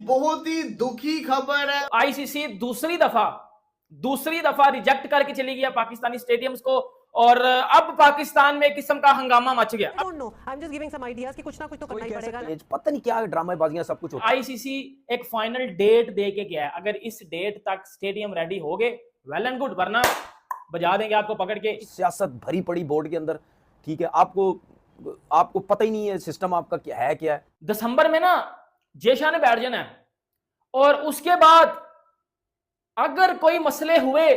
बहुत ही दुखी खबर है। आईसीसी दूसरी दफा रिजेक्ट करके चली गई पाकिस्तानी स्टेडियम्स को और अब पाकिस्तान में एक किस्म का हंगामा मच गया। I don't know. I'm just giving some ideas कि कुछ ना कुछ तो करना ही पड़ेगा। पता नहीं क्या ड्रामेबाजियां सब कुछ होता है। आईसीसी एक फाइनल डेट दे के गया है, अगर इस डेट तक स्टेडियम रेडी हो गए वेल एंड गुड, वरना बजा देंगे आपको पकड़ के। सियासत भरी पड़ी बोर्ड के अंदर, ठीक है, आपको पता ही नहीं है सिस्टम आपका क्या है। दिसंबर में ना जेशा ने बैठ जाना है और उसके बाद अगर कोई मसले हुए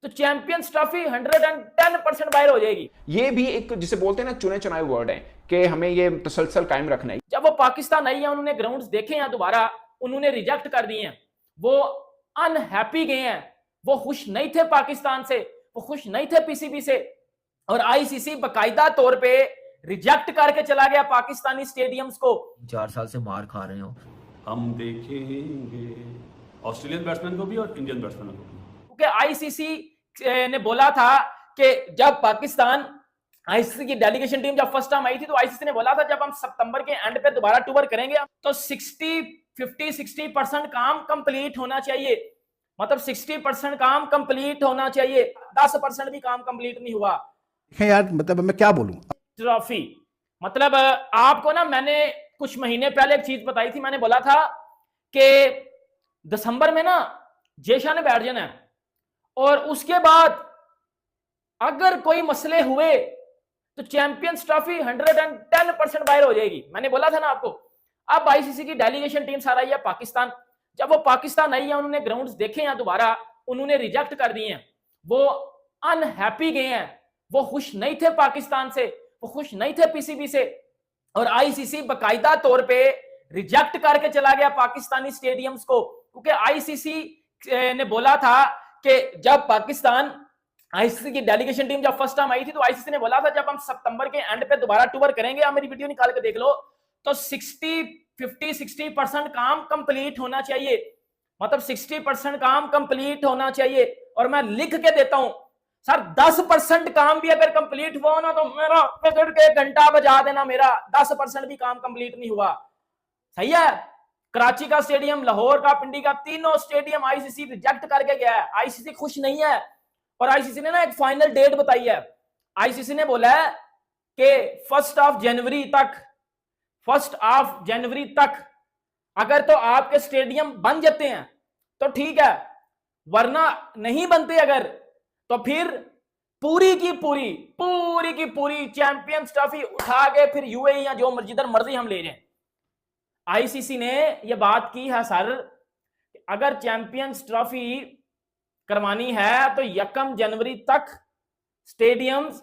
तो चैंपियंस ट्रॉफी 110% बाहर हो जाएगी। ये भी एक जिसे बोलते हैं ना चुने चुनाए वर्ड है कि हमें ये तसलसल कायम रखना है। जब वो पाकिस्तान आई है, उन्होंने ग्राउंड्स देखे हैं दोबारा, उन्होंने रिजेक्ट कर दिए हैं, वो अनहैप्पी गए हैं, वो खुश नहीं थे पाकिस्तान से, वो खुश नहीं थे पीसीबी से, और आईसीसी बकायदा तौर पे रिजेक्ट करके चला गया पाकिस्तानी स्टेडियम्स को। 4 साल से मार खा रहे हो। हम देखेंगे ऑस्ट्रेलियन बैट्समैन को भी और इंडियन बैट्समैन को भी, क्योंकि आईसीसी ने बोला था कि जब पाकिस्तान आईसीसी की डेलीगेशन टीम जब फर्स्ट टाइम आई थी तो आईसीसी ने बोला था जब हम सितंबर के एंड पे दोबारा टूर करेंगे तो 60% काम कंप्लीट होना चाहिए, मतलब 60% काम कंप्लीट होना चाहिए, 10% भी काम कंप्लीट नहीं हुआ। यार मतलब मैं क्या बोलूं। ट्रॉफी मतलब आपको ना मैंने कुछ महीने पहले एक चीज बताई थी, मैंने बोला था कि दिसंबर में ना जेशा ने बैठ जाना है और उसके बाद अगर कोई मसले हुए तो चैंपियंस ट्रॉफी 110% बाहर हो जाएगी। मैंने बोला था ना आपको। अब आईसीसी की डेलीगेशन टीम सारा आई है पाकिस्तान, जब वो पाकिस्तान आई है, उन्होंने ग्राउंड्स देखे हैं दोबारा, उन्होंने रिजेक्ट कर दिए हैं, वो अनहैप्पी गए हैं, वो खुश नहीं थे पाकिस्तान से, वो खुश नहीं थे पीसीबी से, और आईसीसी बकायदा तौर पे रिजेक्ट करके चला गया पाकिस्तानी स्टेडियम्स को। क्योंकि आईसीसी ने बोला था कि जब पाकिस्तान आईसीसी की डेलीगेशन टीम जब फर्स्ट टाइम आई थी तो आईसीसी ने बोला था जब हम सितंबर के एंड पे दोबारा टूर करेंगे, आप मेरी वीडियो निकाल के देख लो, तो 60% काम कंप्लीट होना चाहिए, मतलब 60% काम कंप्लीट होना चाहिए। और मैं लिख के देता हूं सर, 10% काम भी अगर कंप्लीट हुआ ना तो मेरा पकड़ के घंटा बजा देना, मेरा 10% भी काम कंप्लीट नहीं हुआ। सही है। कराची का स्टेडियम, लाहौर का, पिंडी का, तीनों स्टेडियम आईसीसी रिजेक्ट करके गया है। आईसीसी खुश नहीं है और आईसीसी ने ना एक फाइनल डेट बताई है। आईसीसी ने बोला है कि 1 जनवरी तक अगर तो आपके स्टेडियम बन जाते हैं तो ठीक है, वरना नहीं बनते अगर तो फिर पूरी की पूरी चैंपियंस ट्रॉफी उठा के फिर यूएई या जो जिधर मर्जी हम ले जाएं। आईसीसी ने यह बात की है सर, अगर चैंपियंस ट्रॉफी करवानी है तो 1 जनवरी तक स्टेडियम्स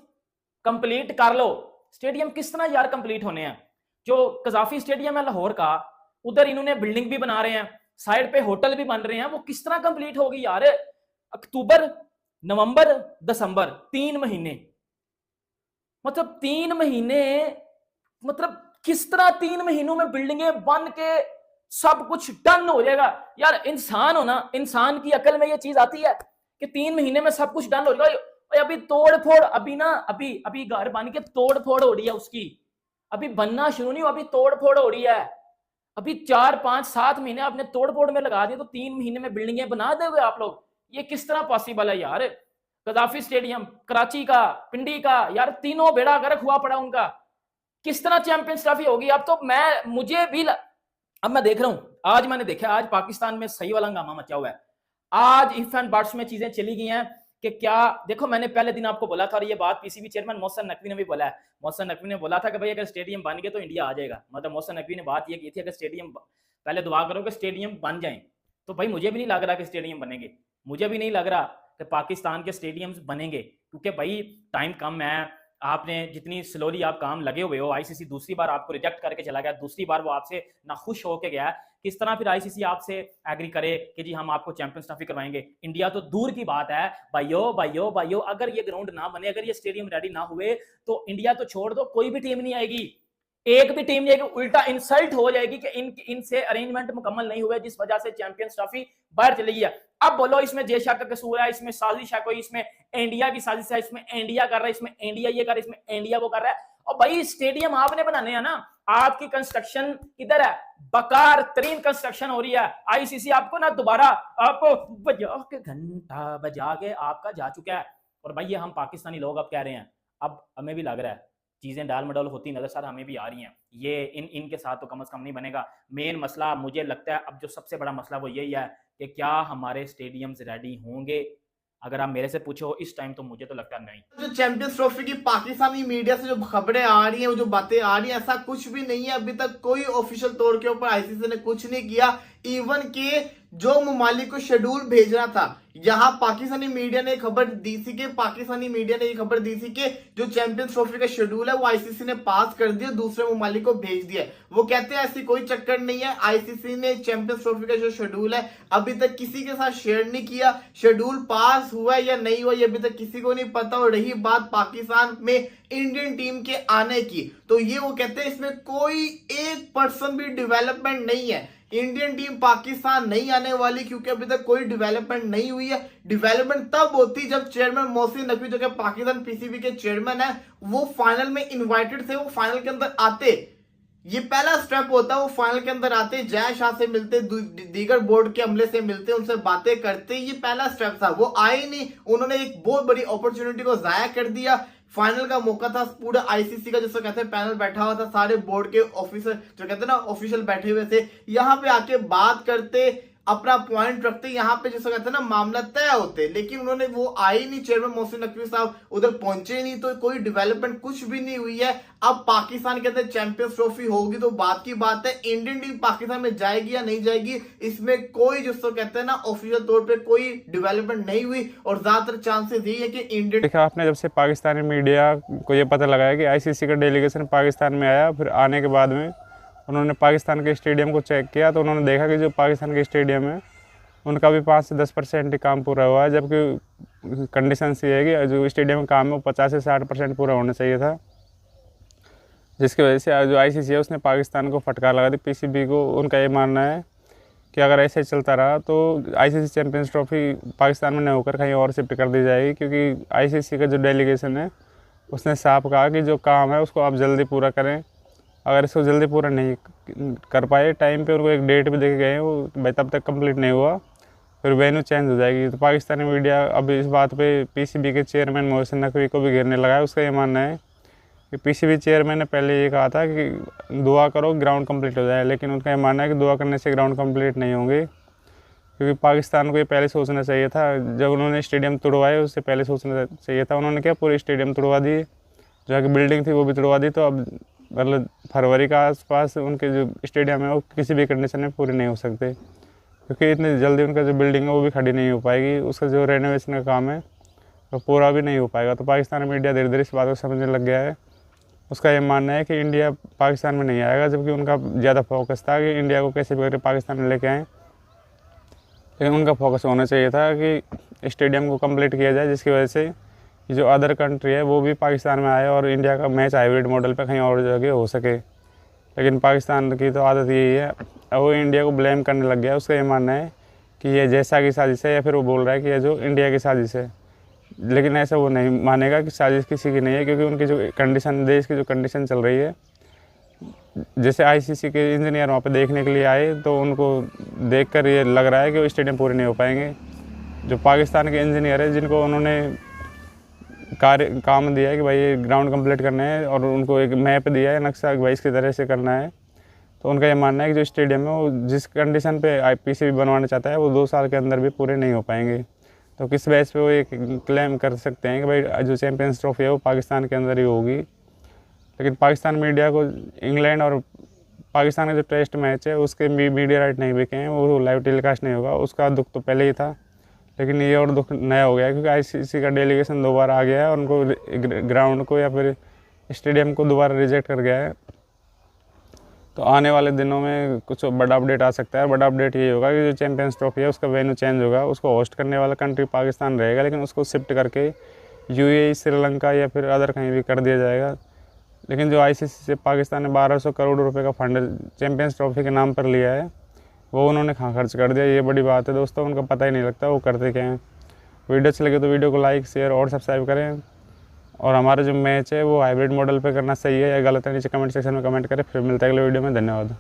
कंप्लीट कर लो। स्टेडियम किस तरह यार कंप्लीट होने हैं? जो कजाफी स्टेडियम है लाहौर का, उधर इन्होंने बिल्डिंग भी बना रहे हैं, साइड पे होटल भी बन रहे हैं, वो किस तरह कंप्लीट होगी यार? अक्टूबर, नवंबर, दिसंबर, 3 महीने, मतलब 3 महीने, मतलब किस तरह 3 महीनों में बिल्डिंगें बन के सब कुछ डन हो जाएगा? यार इंसान हो ना, इंसान की अकल में ये चीज आती है कि 3 महीने में सब कुछ डन हो जाएगा। अभी तोड़ फोड़, अभी ना अभी घर बन के तोड़ फोड़ हो रही है उसकी, अभी बनना शुरू नहीं हुआ, अभी तोड़ फोड़ हो रही है। अभी 4, 5, 7 महीने आपने तोड़ फोड़ में लगा दिए तो 3 महीने में बिल्डिंगें बना दोगे आप लोग? ये किस तरह पॉसिबल है यार? कजाफी स्टेडियम, कराची का, पिंडी का, यार तीनों बेड़ा गर्क हुआ पड़ा उनका, किस तरह चैंपियंस ट्रॉफी होगी? अब तो मुझे भी अब मैं देख रहा हूं, आज मैंने देखा, आज पाकिस्तान में सही वाला हंगामा मचा हुआ है। आज इफ एंड बट्स में चीजें चली गई हैं कि क्या, देखो मैंने पहले दिन आपको बोला था और ये बात पीसीबी चेयरमैन मोहसिन नकवी ने भी बोला है। मोहसिन नकवी ने बोला था कि भाई अगर स्टेडियम बन गए तो इंडिया आ जाएगा। मतलब मोहसिन नकवी ने बात ये की थी अगर स्टेडियम, पहले दुआ करो कि स्टेडियम बन जाए। तो भाई मुझे भी नहीं लग रहा कि स्टेडियम बनेंगे, मुझे भी नहीं लग रहा कि पाकिस्तान के स्टेडियम्स बनेंगे, क्योंकि भाई टाइम कम है, आपने जितनी स्लोली आप काम लगे हुए हो। आईसीसी दूसरी बार आपको रिजेक्ट करके चला गया, दूसरी बार वो आपसे नाखुश होके गया। किस तरह फिर आईसीसी आपसे एग्री करे कि जी हम आपको चैंपियंस ट्रॉफी करवाएंगे? इंडिया तो दूर की बात है भाइयों, अगर ये ग्राउंड ना बने, अगर ये स्टेडियम रेडी ना हुए तो इंडिया तो छोड़ दो, कोई भी टीम नहीं आएगी। एक भी टीम ये उल्टा इंसल्ट हो जाएगी कि इनसे अरेंजमेंट मुकम्मल नहीं हुआ, जिस वजह से चैंपियंस ट्रॉफी बाहर चली गई है। अब बोलो इसमें जय शाह का कसूर है, इसमें साजिश है कोई, इसमें इंडिया की साजिश है, इसमें इंडिया कर रहा है, इसमें इंडिया ये कर रहा है, इसमें इंडिया वो कर रहा है। और भाई स्टेडियम आपने बनाने हैं ना, आपकी कंस्ट्रक्शन किधर है? बकार तरीन कंस्ट्रक्शन हो रही है। आईसीसी आपको ना दोबारा आप बजा के घंटा बजा के आपका जा चुका है। और भाई ये हम पाकिस्तानी लोग अब कह रहे हैं, अब हमें भी लग रहा है चीजें डाल मडोल होती नजर सर हमें भी आ रही हैं। ये इनके साथ तो कम से कम नहीं बनेगा। मेन मसला मुझे लगता है अब जो सबसे बड़ा मसला वो यही है कि क्या हमारे स्टेडियम्स रेडी होंगे। अगर आप मेरे से पूछो इस टाइम तो मुझे तो लगता नहीं। जो चैंपियंस ट्रॉफी की पाकिस्तानी मीडिया से जो खबरें आ रही हैं, वो जो बातें आ रही हैं, ऐसा कुछ भी नहीं है। अभी तक कोई ऑफिशियल तौर के ऊपर आईसीसी ने कुछ नहीं किया। इवन के जो ममालिक को शेड्यूल भेजना था, यहाँ पाकिस्तानी मीडिया ने खबर दी थी कि जो चैंपियंस ट्रॉफी का शेड्यूल है वो आईसीसी ने पास कर दिया, दूसरे ममालिक को भेज दिया। वो कहते हैं ऐसी कोई चक्कर नहीं है, आईसीसी ने चैंपियंस ट्रॉफी का जो शेड्यूल है अभी तक किसी के साथ शेयर नहीं किया। शेड्यूल पास हुआ या नहीं हुआ ये अभी तक किसी को नहीं पता। और रही बात पाकिस्तान में इंडियन टीम के आने की, तो ये वो कहते हैं इसमें कोई 1% भी डेवलपमेंट नहीं है। इंडियन टीम पाकिस्तान नहीं आने वाली क्योंकि अभी तक कोई डेवलपमेंट नहीं हुई है। डेवलपमेंट तब होती जब चेयरमैन मोहसिन नकवी जो कि पाकिस्तान पीसीबी के चेयरमैन है, वो फाइनल में इनवाइटेड थे, वो फाइनल के अंदर आते। ये पहला स्टेप होता है, वो फाइनल के अंदर आते, जय शाह से मिलते, दीगर बोर्ड के अमले से मिलते, उनसे बातें करते। ये पहला स्टेप था, वो आए नहीं। उन्होंने एक बहुत बड़ी अपॉर्चुनिटी को जाया कर दिया। फाइनल का मौका था, पूरा आईसीसी का जिसको कहते हैं पैनल बैठा हुआ था, सारे बोर्ड के ऑफिसर जो कहते हैं ना ऑफिशियल बैठे हुए थे, यहाँ पे आके बात करते, अपना पॉइंट रखते, यहाँ पे जिसको कहते हैं ना मामला तय होते। लेकिन उन्होंने वो आए नहीं, चेयरमैन मोहसिन नकवी साहब उधर पहुंचे नहीं, तो कोई डेवलपमेंट कुछ भी नहीं हुई है। अब पाकिस्तान के अंदर चैंपियंस ट्रॉफी होगी तो बात की बात है, इंडियन टीम पाकिस्तान में जाएगी या नहीं जाएगी, इसमें कोई जिसको कहते हैं ना ऑफिशियल तौर पे कोई डेवलपमेंट नहीं हुई। और ज्यादातर चांसेस यही है कि इंडियन देखा आपने, जब से पाकिस्तानी मीडिया को ये पता लगा है कि आईसीसी का डेलीगेशन पाकिस्तान में आया, फिर आने के बाद में उन्होंने पाकिस्तान के स्टेडियम को चेक किया, तो उन्होंने देखा कि जो पाकिस्तान के स्टेडियम है उनका भी 5 से 10% ही काम पूरा हुआ है, जबकि कंडीशंस ये है कि जो स्टेडियम का काम है वो 50 से 60% पूरा होना चाहिए था। जिसकी वजह से जो आईसीसी है उसने पाकिस्तान को फटकार लगा दी, पीसीबी को। उनका ये मानना है कि अगर ऐसे चलता रहा तो आईसीसी चैंपियंस ट्रॉफी पाकिस्तान में न होकर कहीं और शिफ्ट कर दी जाएगी, क्योंकि आईसीसी का जो डेलीगेशन है उसने साफ कहा कि जो काम है उसको आप जल्दी पूरा करें। अगर इसको जल्दी पूरा नहीं कर पाए, टाइम पे उनको एक डेट भी दे के गए हैं, वो भाई तब तक कंप्लीट नहीं हुआ, फिर वेन्यू चेंज हो जाएगी। तो पाकिस्तानी मीडिया अब इस बात पे पीसीबी के चेयरमैन मोहसिन नकवी को भी घेरने लगा है। उसका ये मानना है कि पीसीबी चेयरमैन ने पहले ये कहा था कि दुआ करो ग्राउंड कंप्लीट हो जाए, लेकिन उनका ये मानना है कि दुआ करने से ग्राउंड कंप्लीट नहीं होंगे, क्योंकि पाकिस्तान को ये पहले सोचना चाहिए था। जब उन्होंने स्टेडियम तुड़वाए उससे पहले सोचना चाहिए था। उन्होंने क्या पूरे स्टेडियम तुड़वा दिए, जो कि बिल्डिंग थी वो भी तुड़वा दी। तो अब मतलब फरवरी का आसपास उनके जो स्टेडियम है वो किसी भी कंडीशन में पूरे नहीं हो सकते, क्योंकि इतनी जल्दी उनका जो बिल्डिंग है वो भी खड़ी नहीं हो पाएगी। उसका जो रेनोवेशन का काम है वो पूरा भी नहीं हो पाएगा। तो पाकिस्तान मीडिया धीरे धीरे इस बात को समझने लग गया है। उसका ये मानना है कि इंडिया पाकिस्तान में नहीं आएगा, जबकि उनका ज़्यादा फोकस था कि इंडिया को कैसे भी करके पाकिस्तान में लेके आएँ। लेकिन उनका फोकस होना चाहिए था कि स्टेडियम को कंप्लीट किया जाए, जिसकी वजह से जो अदर कंट्री है वो भी पाकिस्तान में आए और इंडिया का मैच हाइब्रिड मॉडल पे कहीं और जगह हो सके। लेकिन पाकिस्तान की तो आदत यही है, वो इंडिया को ब्लेम करने लग गया। उसका ये मानना है कि ये जैसा की साजिश है, या फिर वो बोल रहा है कि ये जो इंडिया की साजिश है। लेकिन ऐसा वो नहीं मानेगा कि साजिश किसी की नहीं है, क्योंकि उनकी जो कंडीशन, देश की जो कंडीशन चल रही है, जैसे आईसीसी के इंजीनियर वहाँ पे देखने के लिए आए तो उनको देखकर ये लग रहा है कि वो स्टेडियम पूरे नहीं हो पाएंगे। जो पाकिस्तान के इंजीनियर है जिनको उन्होंने काम दिया है कि भाई ये ग्राउंड कंप्लीट करना है, और उनको एक मैप दिया है, नक्शा कि भाई इसकी तरह से करना है, तो उनका ये मानना है कि जो स्टेडियम है वो जिस कंडीशन पे आईपीसीबी बनवाना चाहता है वो 2 साल के अंदर भी पूरे नहीं हो पाएंगे। तो किस बेस पे वो एक क्लेम कर सकते हैं कि भाई जो चैंपियंस ट्रॉफी है वो पाकिस्तान के अंदर ही होगी। लेकिन पाकिस्तान मीडिया को इंग्लैंड और पाकिस्तान का जो टेस्ट मैच है उसके मीडिया राइट नहीं बिके हैं, वो लाइव टेलीकास्ट नहीं होगा। उसका दुख तो पहले ही था, लेकिन ये और दुख नया हो गया है, क्योंकि आईसीसी का डेलीगेशन दोबारा आ गया है और उनको ग्राउंड को या फिर स्टेडियम को दोबारा रिजेक्ट कर गया है। तो आने वाले दिनों में कुछ बड़ा अपडेट आ सकता है। बड़ा अपडेट ये होगा कि जो चैंपियंस ट्रॉफी है उसका वेन्यू चेंज होगा। उसको होस्ट करने वाला कंट्री पाकिस्तान रहेगा, लेकिन उसको शिफ्ट करके यूएई, श्रीलंका या फिर अदर कहीं भी कर दिया जाएगा। लेकिन जो आईसीसी से पाकिस्तान ने 1200 करोड़ रुपए का फंड चैंपियंस ट्रॉफी के नाम पर लिया है, वो उन्होंने कहाँ खर्च कर दिया, ये बड़ी बात है दोस्तों। उनका पता ही नहीं लगता वो करते क्या हैं। वीडियो अच्छी लगे तो वीडियो को लाइक, शेयर और सब्सक्राइब करें। और हमारा जो मैच है वो हाइब्रिड मॉडल पे करना सही है या गलत है, नीचे कमेंट सेक्शन में कमेंट करें। फिर मिलता है अगले वीडियो में। धन्यवाद।